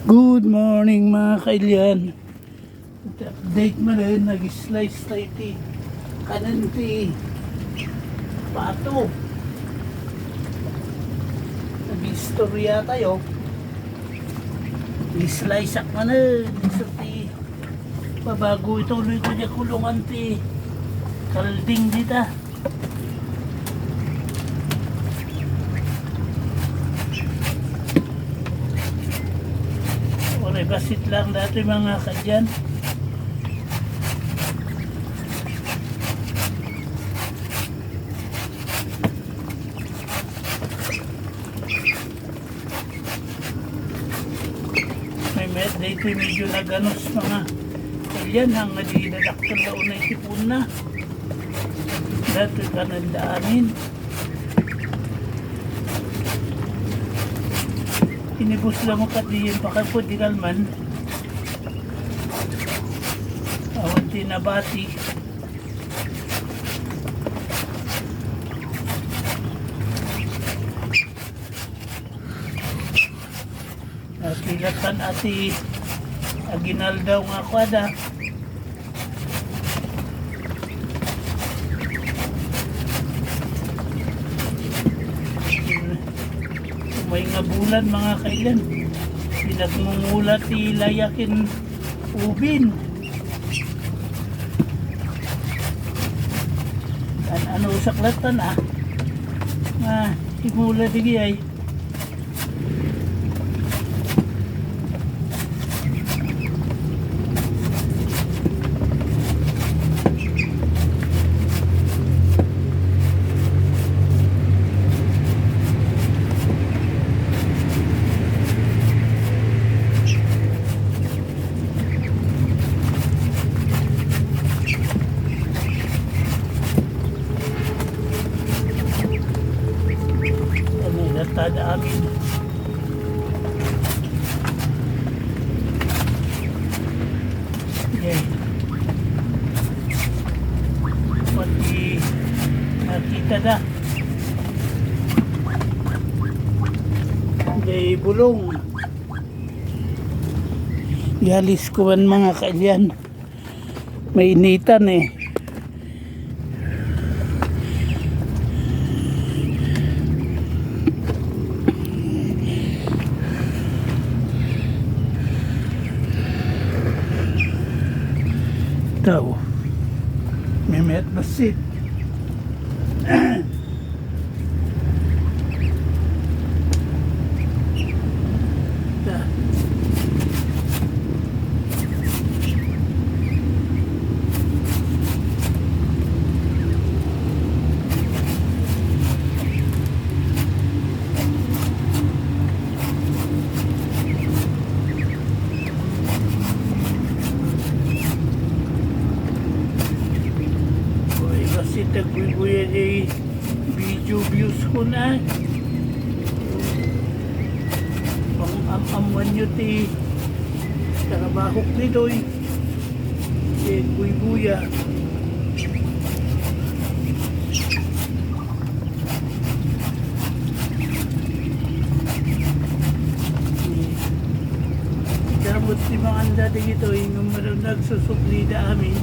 Good morning mga kailyan. Update mo rin, nag-slice tayo ti kanan ti pato. Nag-istorya tayo. I-slice ak mo na. Isa ti pabago ituloy ko niya kulungan ti kalding dita. Basit lang dati mga kadyan. May dito medyo naganos mga kadyan hanggang di dadaktal na unay tipon na. Dati ka nandaanin. Inibus lang mo katiyin pakapod di kalman awan tinabati kilatan ati aginal daw nga kwada may nga bulan mga kailan pinagmumulat ilayakin ubin ano saklatan himula digi ay tada amin. Okay. Pati nakita na. May bulong. Yalis ko man mga kailyan. May initan eh. Daw Mehmet Basit nagbubuya di video views ko na pang amaman nyo ti karabahok nito buya damot si mga anda dito yung nagsusupli da amin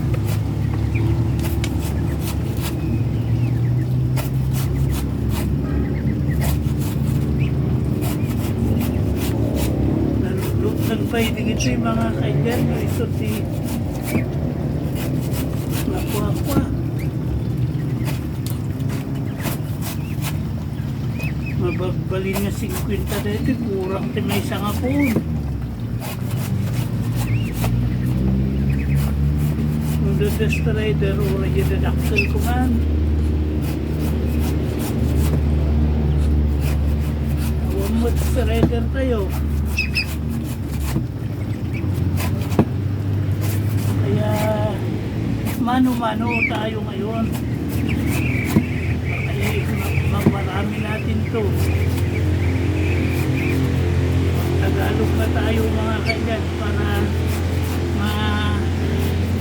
pwede ito yung mga kaigan ito si nakuha mabagbalin nga 50 dito kurang ito may isang apon kung dadas rider ura yung dadaktal ko man awamot sa rider tayo mano-mano tayo ngayon ay magmarami natin to Tagalog na tayo mga kailan para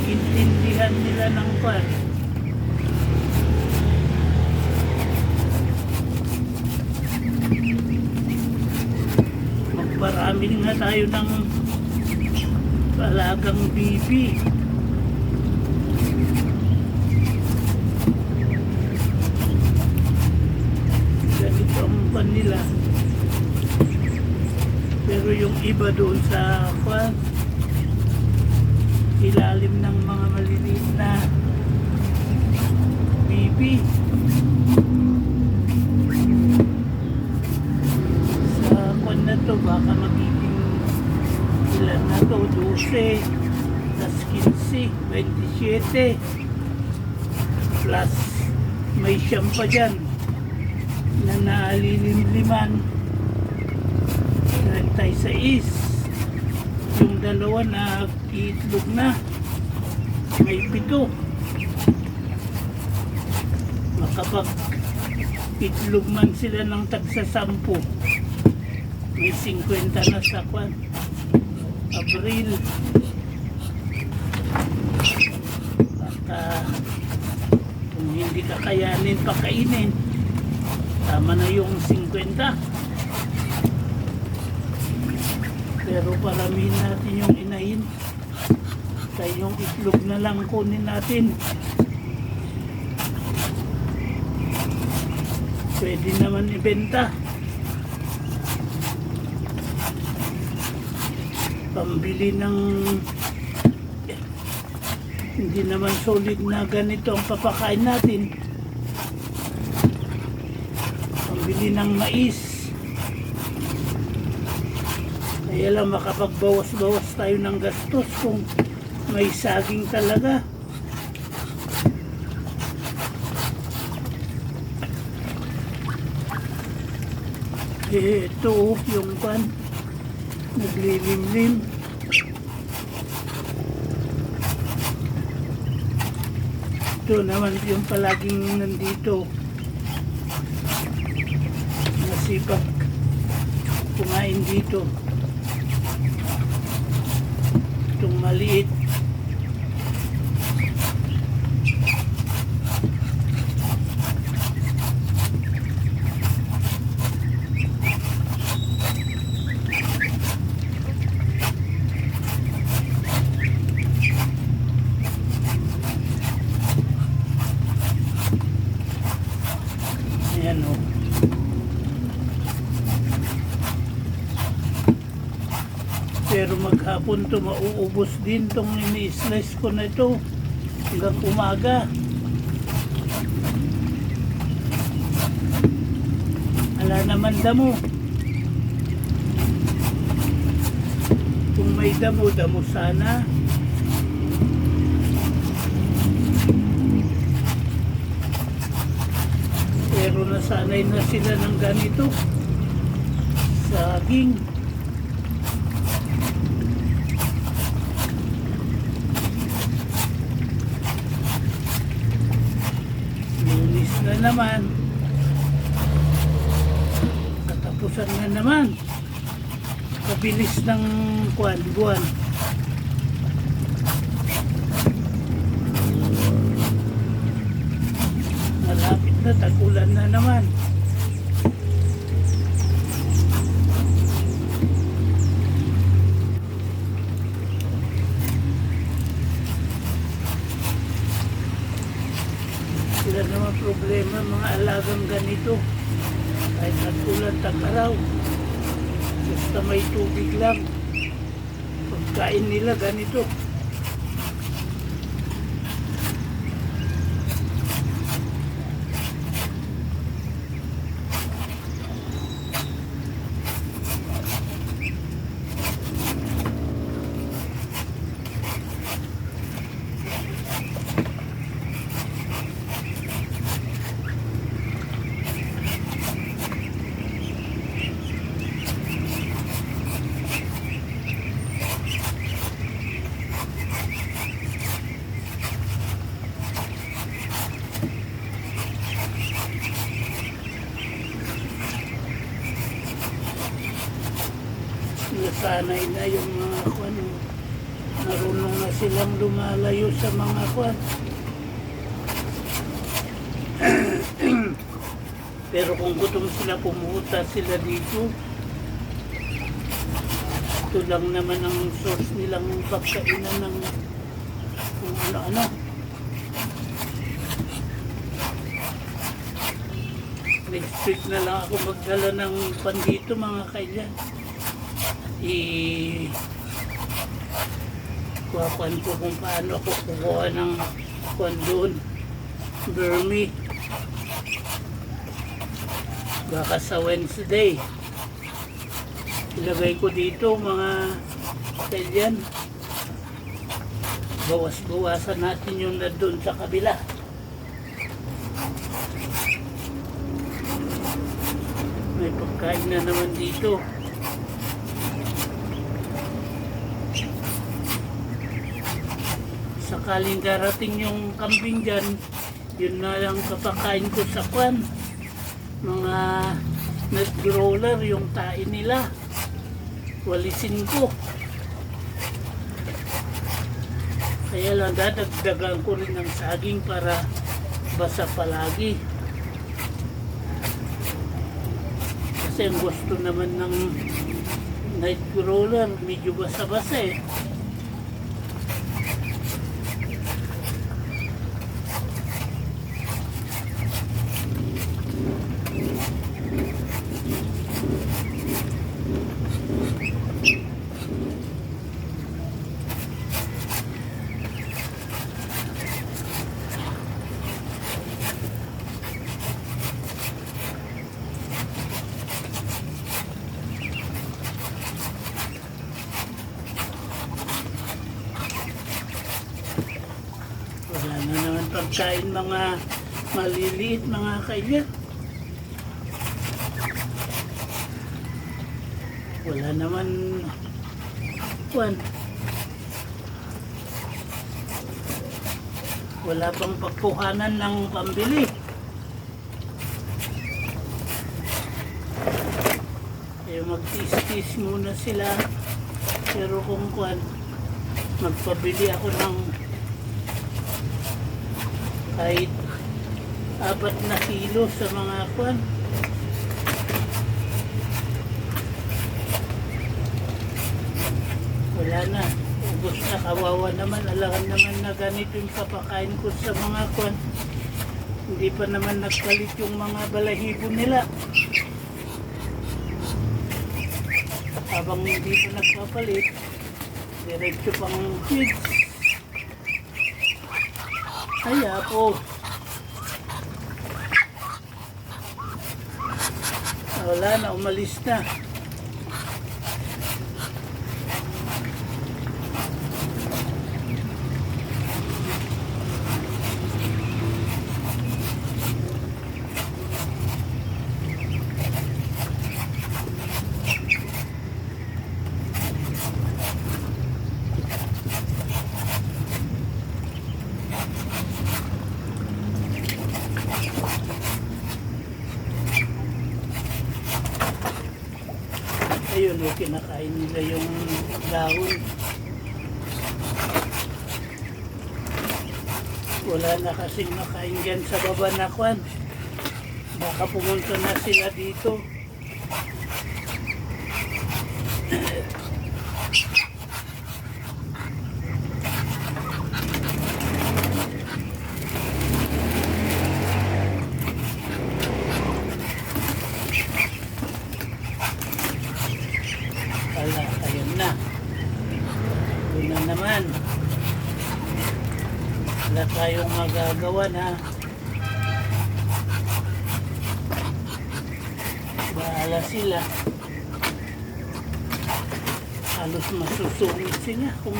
maintindihan nila ng kwan magmarami Magpamili nga tayo ng palagang bibi. Ganito ang pan nila. Pero yung iba doon sa ilalim ng mga maliliit na bibi. Sa kwan na to, baka magiging ilan na to, 12, tas 15, 27, plus may siyam pa dyan na naalilimliman, 36. Yung dalawa na itlog na, may 7. Makapag itlog man sila ng tagsa 10, may 50 na sa kwan. Abril. Baka kung hindi kakayanin pakainin, tama na yung 50. Pero paramihin natin yung inahin. Kaya yung itlog na lang kunin natin. Pwede naman ibenta. Pambili ng hindi naman solid na ganito ang papakain natin. Pambili ng mais. Kaya lang makapagbawas-bawas tayo ng gastos kung may saging talaga. Ito yung pan naglilimlim. Ito naman yung palaging nandito, nasipag kumain dito. Itong maliit, ayan o. Pero maghapon to mauubos din tong ini-slice ko na ito hanggang umaga. Wala naman damo. Kung may damo, damo sana. Pero nasanay na sila ng ganito. Saging. Lunis na naman. Katapusan na naman. Kabilis ng buwan. Malapit na, tag-ulan na naman. Sila naman problema mga alagang ganito. Kahit tag-ulan, tag-araw. Basta may tubig lang. Pagkain nila ganito. Nasanay na yung mga kwan. Marunong na silang lumalayo sa mga kwan. Pero kung gutom sila, pumuta sila dito. ito lang naman ang source nilang pagkainan ng kung ano-ano. Next week na lang ako magdala ng pan dito mga kailan. Kuhakuan ko kung paano ako kukuha ng pan doon. Burmese. Baka sa Wednesday. Ilagay ko dito mga kailan. Bawas-bawasan natin yung na doon sa kabila. May pagkain na naman dito. Sakaling darating yung kambing dyan, yun na lang papakain ko sa kwan. Mga nut growler, yung tain nila. Walisin ko. Kaya lang dadagdagan ko rin ng saging para basa palagi. Kasi ang gusto naman ng night crawler, medyo basa-basa eh. Wala na naman pagkain mga maliliit mga kaibigan. Wala naman kwan. Wala pang pagkuhanan ng pambili. Kaya magtis-tis muna sila. Pero kung kwan, magpabili ako ng kahit 4 na kilo sa mga kwan. Wala na. Ubus na, kawawa naman. Alangan naman na ganito yung papakain ko sa mga kwan. Hindi pa naman nagpalit yung mga balahibo nila. Habang hindi pa nagpapalit, diretso pang feeds. Kaya po. Wala na, umalis na. Ayun, kinakain nila yung dahon. Wala na kasing makain dyan sa baba na kwan. Baka pumunta na sila dito. Ayun na. Doon na naman. Wala tayong magagawa na. Bahala sila. Halos masusungit sila kung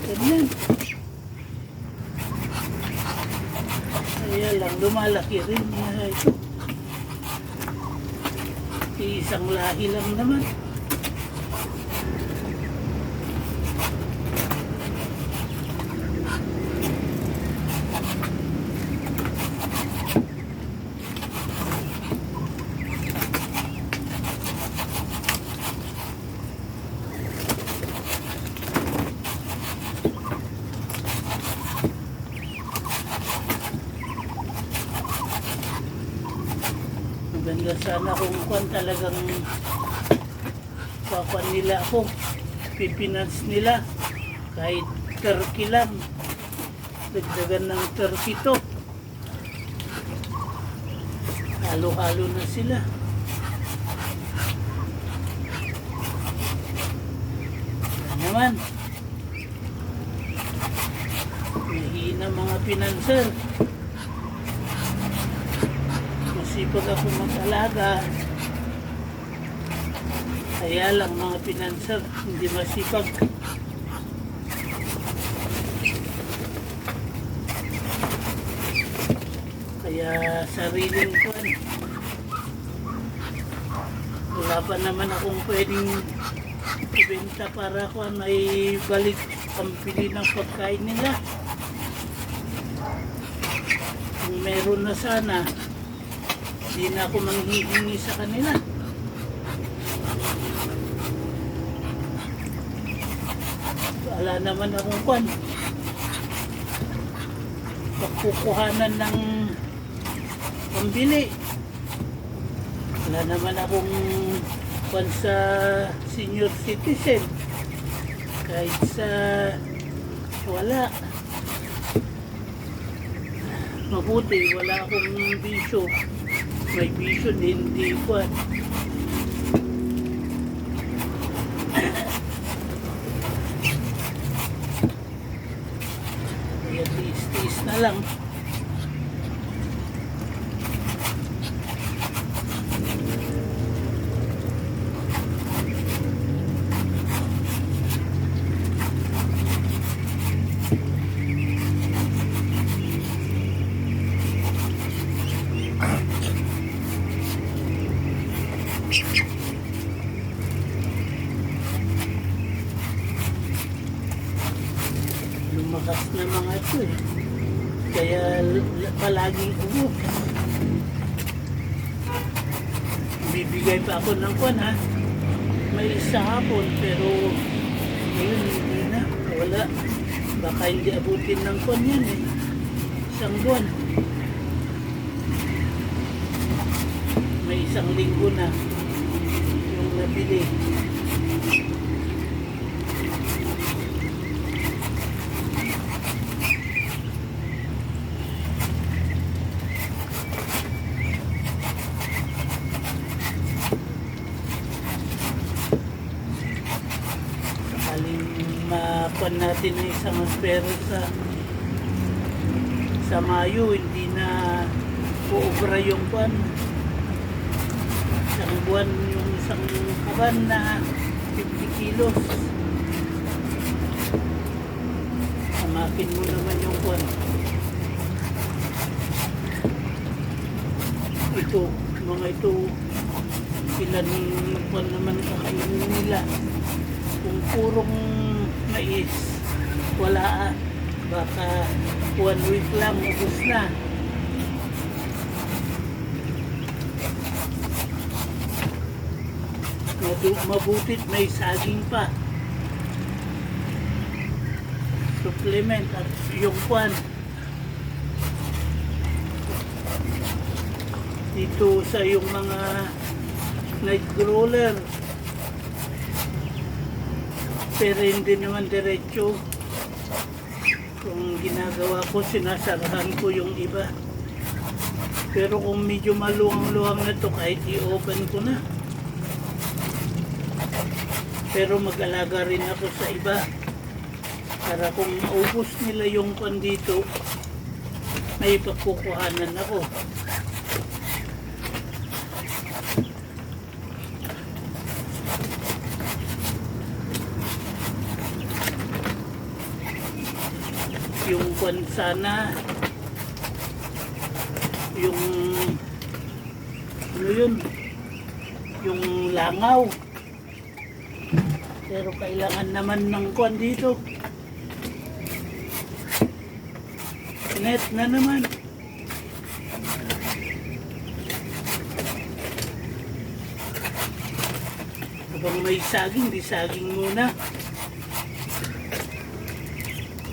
ganyan. Kaya lang, lumalaki rin niya ito. Isang lahi lang naman. Maganda sana kung kung talagang ipapakuan nila ako. Pipinance nila. Kahit turkey lang. Dagdagan ng turkey to. Halo-halo na sila. Naman mahina mga pinanser. Masipag ako mag-alaga, kaya lang mga pinanser hindi masipag. Kaya sariling ko, wala pa naman akong pwedeng ibenta para ko may balik ang pili ng pagkain nila. Kung meron na sana, hindi na ako manghihingi sa kanila. Wala naman akong kwan. Pagkukuhanan ng pambili. Wala naman akong kwan sa senior citizen. Kahit sa wala. Mabuti, wala akong bisyo. May bisyo, hindi kwan. Kaya tiis-tiis na lang. Lumakas na mga ito eh. Kaya palaging ubo. Bibigay pa ako ng kwan ha. May isa hapon pero ngayon hindi na. Wala. Baka hindi abutin ng kwan yan eh. Isang buwan. May isang linggo na yung nabili. Makuan natin ng isang aspero sa Mayo, hindi na uubra yung kuan. Isang buwan yung isang kaban na 50 kilos. Samakin mo naman yung kuan. Ito, mga ito, ilan kuan naman kakainin nila. Kung purong mais, wala, baka 1 week lang, ubos na. Mabutit may saging pa. Supplement at yung kwan. Dito sa yung mga night crawler. Pero hindi naman diretso. Kung ginagawa ko, sinasarahan ko yung iba. Pero kung medyo maluwang-luwang na to, kahit i-open ko na. Pero mag-alaga rin ako sa iba. Para kung maubos nila yung pan dito, may pagkukuhanan ako. Yung kwan sana, yung ano yun, yung langaw. Pero kailangan naman ng kwan dito. Net na naman. Kapag may saging, di saging muna.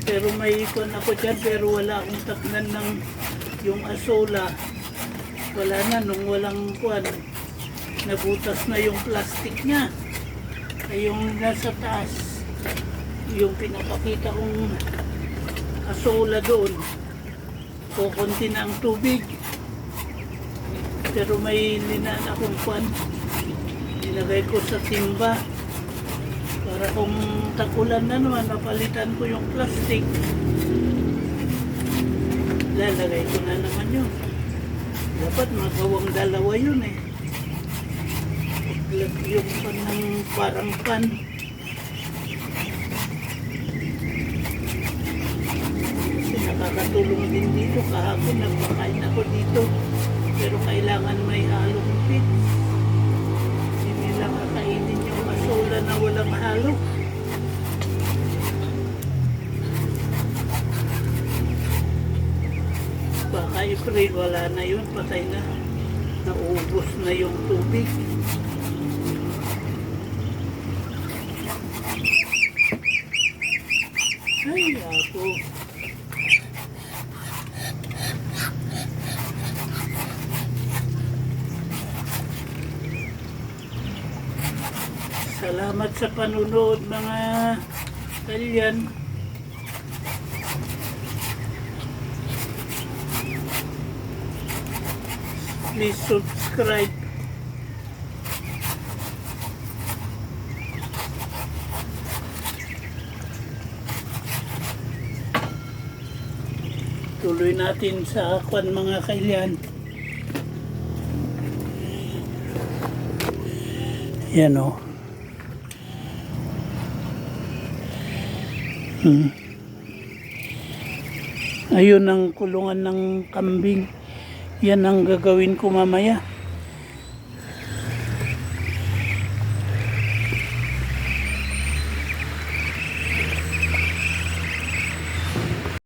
Pero may ikon ako dyan, pero wala akong taknan ng yung asola. Wala na, nung walang kuwan, nabutas na yung plastic niya. Ay yung nasa taas, yung pinapakita kong asola doon, kukunti na ang tubig. Pero may linaan akong kwan, nilagay ko sa timba para kung tagulan na naman, mapalitan ko yung plastic. Lalagay ko na naman yun. Dapat magawang dalawa yun eh. Yung pan ng parang pan. Kasi nakakatulong din dito. Kahapon nagpakain ako dito. Pero kailangan may halong pit. Hindi nila kakainin yung asola na walang halo. Baka April, wala na yun. Patay na. Naubos na yung tubig. Ay, ako. Salamat sa panunod mga kalyan. Please subscribe. Tuloy natin sa kwan mga kailan. Yan o. Ayun ang kulungan ng kambing. Yan ang gagawin ko mamaya.